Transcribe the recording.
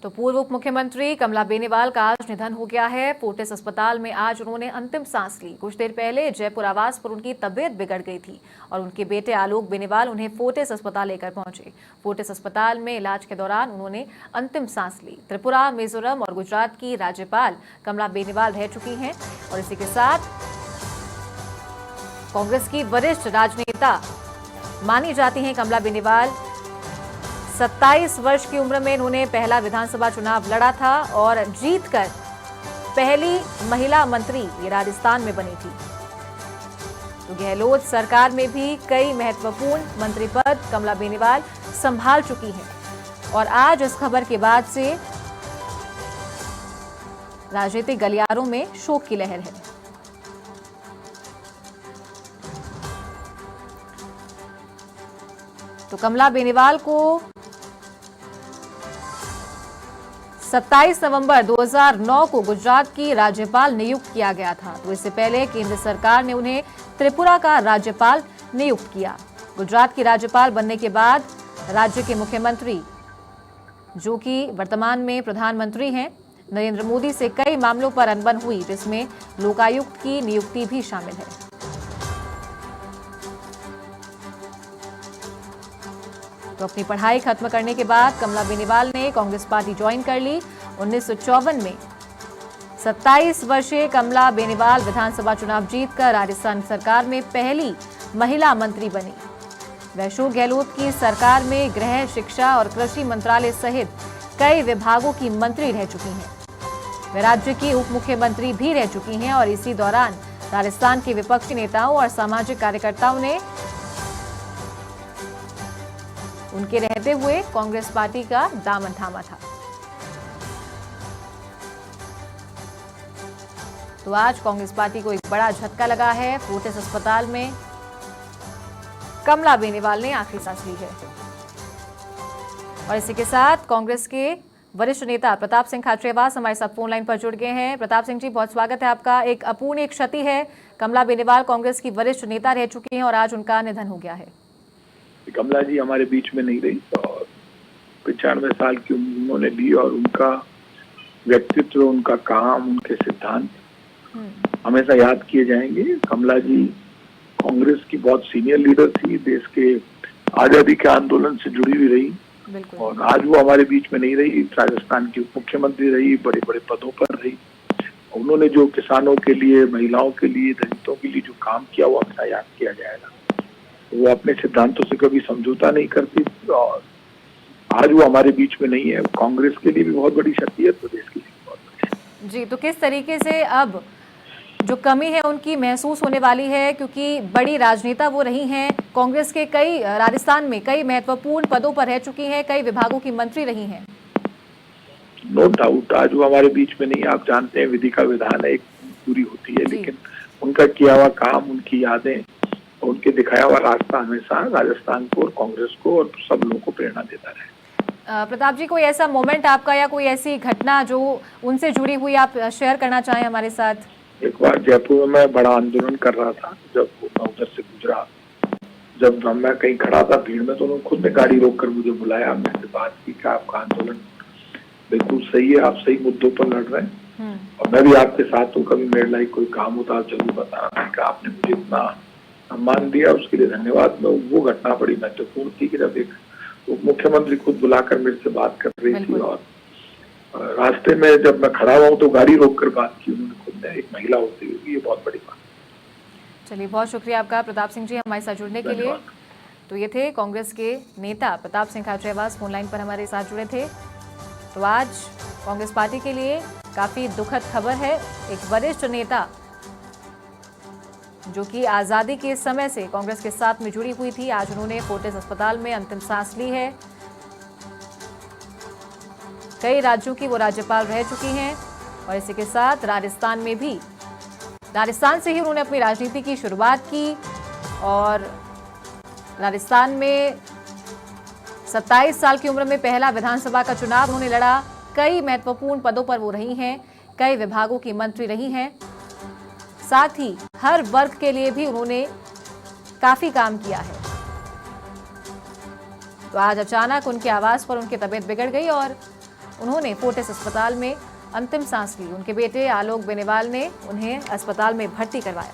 तो पूर्व उप मुख्यमंत्री कमला बेनीवाल का आज निधन हो गया है। फोर्टिस अस्पताल में आज उन्होंने अंतिम सांस ली। कुछ देर पहले जयपुर आवास पर उनकी तबीयत बिगड़ गई थी और उनके बेटे आलोक बेनीवाल उन्हें फोर्टिस अस्पताल लेकर पहुंचे। फोर्टिस अस्पताल में इलाज के दौरान उन्होंने अंतिम सांस ली। त्रिपुरा, मिजोरम और गुजरात की राज्यपाल कमला बेनीवाल रह चुकी हैं और इसी के साथ कांग्रेस की वरिष्ठ राजनेता मानी जाती हैं कमला बेनीवाल। 27 वर्ष की उम्र में इन्होंने पहला विधानसभा चुनाव लड़ा था और जीतकर पहली महिला मंत्री ये राजस्थान में बनी थी। तो गहलोत सरकार में भी कई महत्वपूर्ण मंत्री पद कमला बेनीवाल संभाल चुकी हैं और आज इस खबर के बाद से राजनीतिक गलियारों में शोक की लहर है। तो कमला बेनीवाल को 27 नवंबर 2009 को गुजरात की राज्यपाल नियुक्त किया गया था। तो इससे पहले केंद्र सरकार ने उन्हें त्रिपुरा का राज्यपाल नियुक्त किया। गुजरात की राज्यपाल बनने के बाद राज्य के मुख्यमंत्री, जो कि वर्तमान में प्रधानमंत्री हैं, नरेंद्र मोदी से कई मामलों पर अनबन हुई, जिसमें लोकायुक्त की नियुक्ति भी शामिल है। तो अपनी पढ़ाई खत्म करने के बाद कमला बेनीवाल ने कांग्रेस पार्टी ज्वाइन कर ली। 1954 में 27 वर्षीय कमला बेनीवाल विधानसभा चुनाव जीतकर राजस्थान सरकार में पहली महिला मंत्री बनी। वह अशोक गहलोत की सरकार में गृह, शिक्षा और कृषि मंत्रालय सहित कई विभागों की मंत्री रह चुकी हैं। वे राज्य की उप मुख्यमंत्री भी रह चुकी हैं और इसी दौरान राजस्थान के विपक्षी नेताओं और सामाजिक कार्यकर्ताओं ने उनके रहते हुए कांग्रेस पार्टी का दामन थामा था। तो आज कांग्रेस पार्टी को एक बड़ा झटका लगा है। फोर्टिस अस्पताल में कमला बेनीवाल ने आखिरी सांस ली है और इसी के साथ कांग्रेस के वरिष्ठ नेता प्रताप सिंह खाचरियावास हमारे साथ फोन लाइन पर जुड़ गए हैं। प्रताप सिंह जी, बहुत स्वागत है आपका। एक अपूर्णीय क्षति है। कमला बेनीवाल कांग्रेस की वरिष्ठ नेता रह चुकी हैं और आज उनका निधन हो गया है। कमला जी हमारे बीच में नहीं रही और 95 साल की उम्र उन्होंने ली और उनका व्यक्तित्व, उनका काम, उनके सिद्धांत हमेशा याद किए जाएंगे। कमला जी कांग्रेस की बहुत सीनियर लीडर थी, देश के आजादी के आंदोलन से जुड़ी हुई रही और आज वो हमारे बीच में नहीं रही। राजस्थान की उप मुख्यमंत्री रही, बड़े बड़े पदों पर रही। उन्होंने जो किसानों के लिए, महिलाओं के लिए, दलितों के लिए जो काम किया वो हमेशा याद किया जाएगा। वो अपने सिद्धांतों से कभी समझौता नहीं करती और आज वो हमारे बीच में नहीं है। कांग्रेस के लिए भी बहुत बड़ी क्षति है, प्रदेश के लिए बहुत बड़ी। जी, तो किस तरीके से अब जो कमी है उनकी महसूस होने वाली है, क्योंकि बड़ी राजनेता वो रही हैं, कांग्रेस के कई राजस्थान में कई महत्वपूर्ण पदों पर रह चुकी हैं, कई विभागों की मंत्री रही हैं। नो डाउट आज वो हमारे बीच में नहीं। आप जानते हैं विधि का विधान है, एक पूरी होती है, लेकिन उनका किया हुआ काम, उनकी यादें, उनके दिखाया हुआ रास्ता हमेशा राजस्थान को और कांग्रेस को और सब लोगों को प्रेरणा देता रहे। प्रताप जी, कोई ऐसा मोमेंट आपका या कोई ऐसी घटना जो उनसे जुड़ी हुई आप शेयर करना चाहें हमारे साथ? एक बार जयपुर में मैं बड़ा आंदोलन कर रहा था, जब मैं उधर से गुजरा, जब मैं कहीं खड़ा था भीड़ में, तो उन्होंने खुद ने गाड़ी रोक कर मुझे बुलाया, मुझसे बात की कि आपका आंदोलन बिल्कुल सही है, आप सही मुद्दों पर लड़ रहे हैं और मैं भी आपके साथ हूँ, कभी मेरे लायक कोई काम होता आप जरूर बताना। आपने मुझे इतना सम्मान दिया, उसके लिए धन्यवाद। वो घटना बड़ी महत्वपूर्ण थी कि जब एक उप मुख्यमंत्री खुद बुलाकर मेरे से बात कर रही थी और रास्ते में जब मैं खड़ा हुआ तो गाड़ी रोककर बात की उन्होंने खुद ने, एक महिला होती हुई। ये बहुत बड़ी बात। चलिए, बहुत शुक्रिया आपका प्रताप सिंह जी हमारे साथ जुड़ने के लिए। तो ये थे कांग्रेस के नेता प्रताप सिंह खाचरियावास, फोन लाइन पर हमारे साथ जुड़े थे। तो आज कांग्रेस पार्टी के लिए काफी दुखद खबर है। एक वरिष्ठ नेता जो कि आजादी के समय से कांग्रेस के साथ में जुड़ी हुई थी, आज उन्होंने फोर्टिस अस्पताल में अंतिम सांस ली है। कई राज्यों की वो राज्यपाल रह चुकी हैं और इसी के साथ राजस्थान में भी, राजस्थान से ही उन्होंने अपनी राजनीति की शुरुआत की और राजस्थान में 27 साल की उम्र में पहला विधानसभा का चुनाव उन्होंने लड़ा। कई महत्वपूर्ण पदों पर वो रही हैं, कई विभागों की मंत्री रही हैं, साथ ही हर वर्ग के लिए भी उन्होंने काफी काम किया है। तो आज अचानक उनके आवास पर उनकी तबीयत बिगड़ गई और उन्होंने फोर्टिस अस्पताल में अंतिम सांस ली। उनके बेटे आलोक बेनीवाल ने उन्हें अस्पताल में भर्ती करवाया।